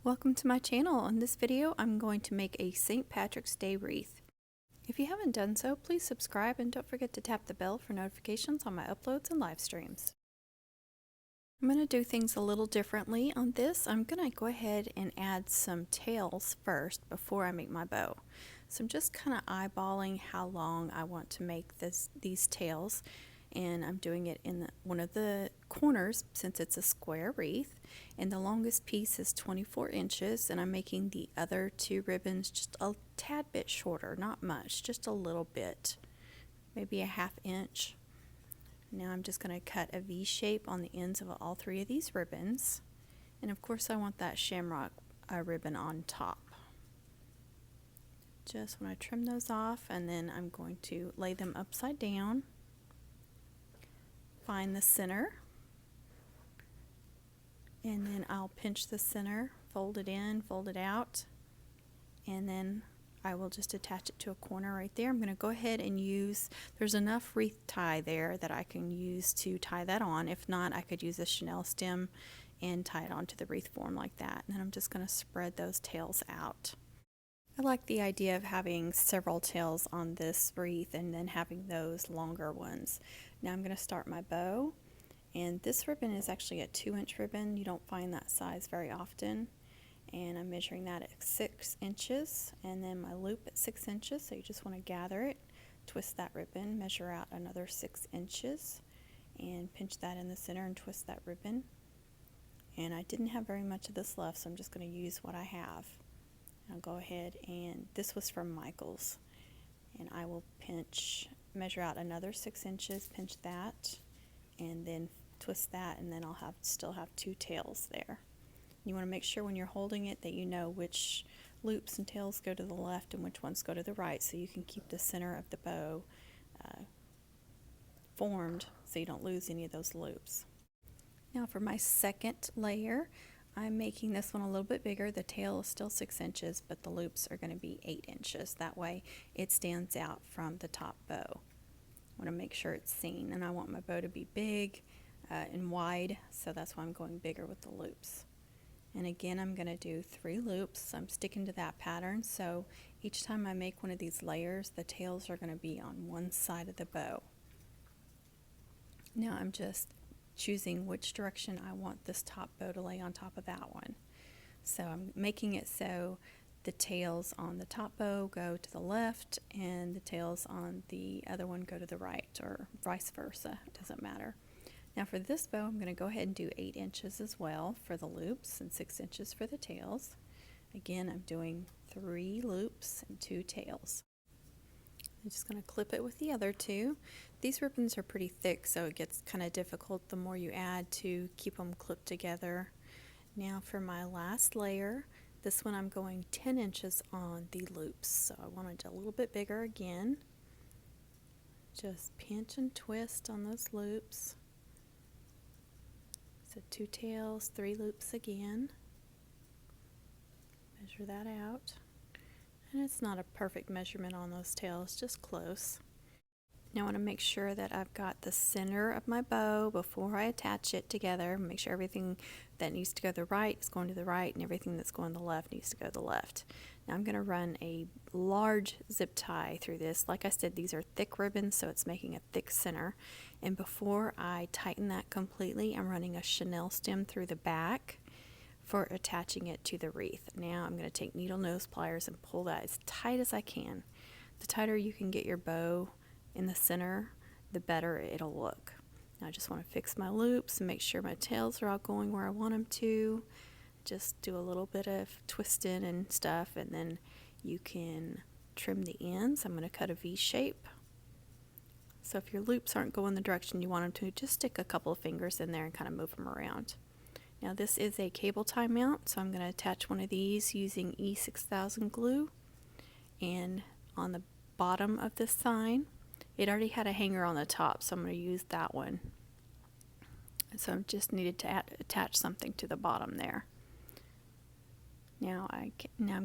Welcome to my channel. In this video, I'm going to make a St. Patrick's Day wreath. If you haven't done so, please subscribe and don't forget to tap the bell for notifications on my uploads and live streams. I'm going to do things a little differently on this. I'm going to go ahead and add some tails first before I make my bow. So I'm just kind of eyeballing how long I want to make these tails, and I'm doing it in one of the corners since it's a square wreath, and the longest piece is 24 inches, and I'm making the other two ribbons just a tad bit shorter, not much, just a little bit, maybe a ½ inch. Now I'm just going to cut a V shape on the ends of all three of these ribbons, and of course I want that shamrock ribbon on top. Just want to trim those off, and then I'm going to lay them upside down. Find the center, and then I'll pinch the center, fold it in, fold it out, and then I will just attach it to a corner right there. I'm going to go ahead and use, there's enough wreath tie there that I can use to tie that on. If not, I could use a chenille stem and tie it onto the wreath form like that. And then I'm just going to spread those tails out. I like the idea of having several tails on this wreath and then having those longer ones. Now I'm going to start my bow, and this ribbon is actually a 2-inch ribbon. You don't find that size very often, and I'm measuring that at 6 inches, and then my loop at 6 inches. So you just want to gather it, twist that ribbon, measure out another 6 inches, and pinch that in the center and twist that ribbon. And I didn't have very much of this left, so I'm just going to use what I have. I'll go ahead, and this was from Michael's, and I will measure out another 6 inches, pinch that, and then twist that, and then I'll still have 2 tails there. You want to make sure when you're holding it that you know which loops and tails go to the left and which ones go to the right, so you can keep the center of the bow formed so you don't lose any of those loops. Now for my second layer, I'm making this one a little bit bigger. The tail is still 6 inches, but the loops are going to be 8 inches. That way it stands out from the top bow. I want to make sure it's seen, and I want my bow to be big and wide, so that's why I'm going bigger with the loops. And again, I'm going to do 3 loops. I'm sticking to that pattern, so each time I make one of these layers, the tails are going to be on one side of the bow. Now I'm just choosing which direction I want this top bow to lay on top of that one. So I'm making it so the tails on the top bow go to the left and the tails on the other one go to the right, or vice versa, it doesn't matter. Now for this bow, I'm going to go ahead and do 8 inches as well for the loops and 6 inches for the tails. Again, I'm doing 3 loops and 2 tails. I'm just going to clip it with the other 2. These ribbons are pretty thick, so it gets kind of difficult the more you add to keep them clipped together. Now for my last layer, this one I'm going 10 inches on the loops, so I want it a little bit bigger again. Just pinch and twist on those loops. So 2 tails, 3 loops again. Measure that out. And it's not a perfect measurement on those tails, just close. Now I want to make sure that I've got the center of my bow before I attach it together. Make sure everything that needs to go to the right is going to the right, and everything that's going to the left needs to go to the left. Now I'm going to run a large zip tie through this. Like I said, these are thick ribbons, so it's making a thick center. And before I tighten that completely, I'm running a chenille stem through the back for attaching it to the wreath. Now I'm going to take needle nose pliers and pull that as tight as I can. The tighter you can get your bow in the center, the better it'll look. Now I just want to fix my loops and make sure my tails are all going where I want them to. Just do a little bit of twisting and stuff, and then you can trim the ends. I'm going to cut a V shape. So if your loops aren't going the direction you want them to, just stick a couple of fingers in there and kind of move them around. Now this is a cable tie mount, so I'm going to attach one of these using E6000 glue. And on the bottom of this sign, it already had a hanger on the top, so I'm going to use that one. So I just needed to attach something to the bottom there. Now I'm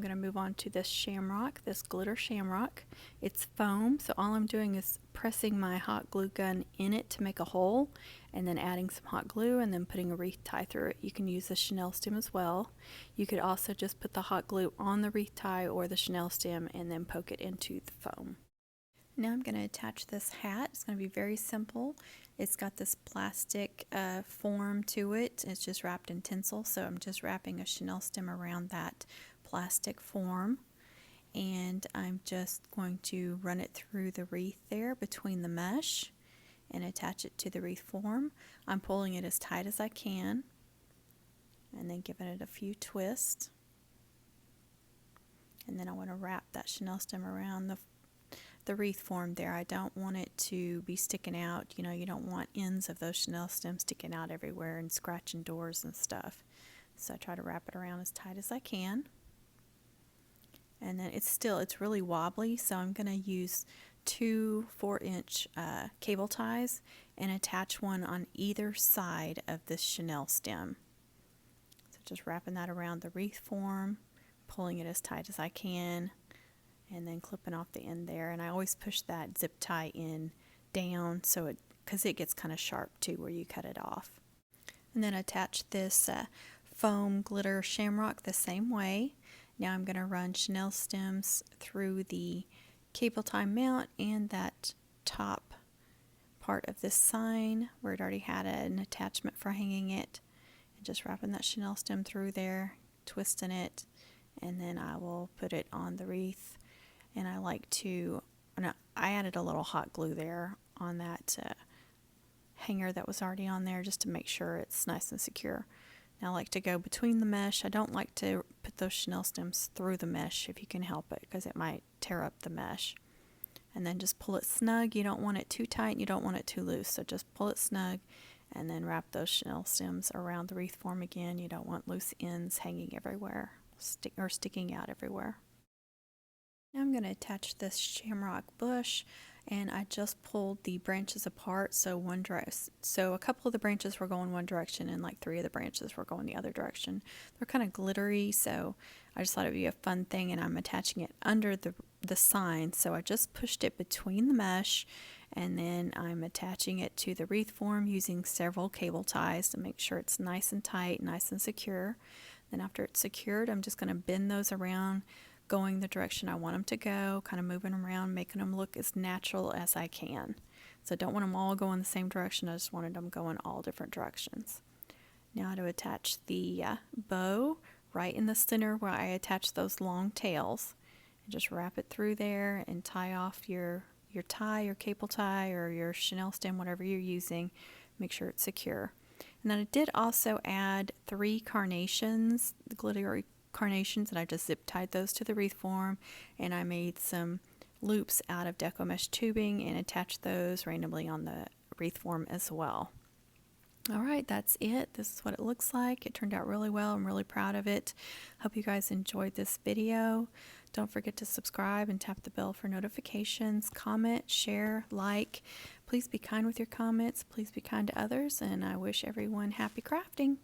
going to move on to this shamrock, this glitter shamrock. It's foam, so all I'm doing is pressing my hot glue gun in it to make a hole, and then adding some hot glue and then putting a wreath tie through it. You can use the chenille stem as well. You could also just put the hot glue on the wreath tie or the chenille stem and then poke it into the foam. Now I'm going to attach this hat. It's going to be very simple. It's got this plastic form to it. It's just wrapped in tinsel, so I'm just wrapping a chenille stem around that plastic form, and I'm just going to run it through the wreath there between the mesh and attach it to the wreath form. I'm pulling it as tight as I can and then giving it a few twists, and then I want to wrap that chenille stem around the wreath form there. I don't want it to be sticking out. You know, you don't want ends of those chenille stems sticking out everywhere and scratching doors and stuff. So I try to wrap it around as tight as I can. And then it's really wobbly, so I'm going to use 2 4-inch cable ties and attach one on either side of this chenille stem. So just wrapping that around the wreath form, pulling it as tight as I can, and then clipping off the end there. And I always push that zip tie in down so because it gets kind of sharp too where you cut it off. And then attach this foam glitter shamrock the same way. Now I'm going to run chenille stems through the cable tie mount and that top part of this sign where it already had an attachment for hanging it, and just wrapping that chenille stem through there, twisting it, and then I will put it on the wreath. And I like to, I added a little hot glue there on that hanger that was already on there just to make sure it's nice and secure. Now I like to go between the mesh. I don't like to put those chenille stems through the mesh if you can help it, because it might tear up the mesh. And then just pull it snug. You don't want it too tight, you don't want it too loose, so just pull it snug and then wrap those chenille stems around the wreath form again. You don't want loose ends hanging everywhere or sticking out everywhere. Now I'm going to attach this shamrock bush, and I just pulled the branches apart so a couple of the branches were going one direction and like 3 of the branches were going the other direction. They're kind of glittery, so I just thought it would be a fun thing, and I'm attaching it under the sign, so I just pushed it between the mesh, and then I'm attaching it to the wreath form using several cable ties to make sure it's nice and tight, nice and secure. Then after it's secured, I'm just going to bend those around, going the direction I want them to go, kind of moving them around, making them look as natural as I can. So I don't want them all going the same direction, I just wanted them going all different directions. Now to attach the bow right in the center where I attach those long tails, and just wrap it through there and tie off your tie, your cable tie, or your chenille stem, whatever you're using. Make sure it's secure. And then I did also add 3 carnations, the glittery carnations, and I just zip tied those to the wreath form, and I made some loops out of Deco mesh tubing and attached those randomly on the wreath form as well. Alright, that's it. This is what it looks like. It turned out really well. I'm really proud of it. Hope you guys enjoyed this video. Don't forget to subscribe and tap the bell for notifications. Comment, share, like. Please be kind with your comments. Please be kind to others, and I wish everyone happy crafting.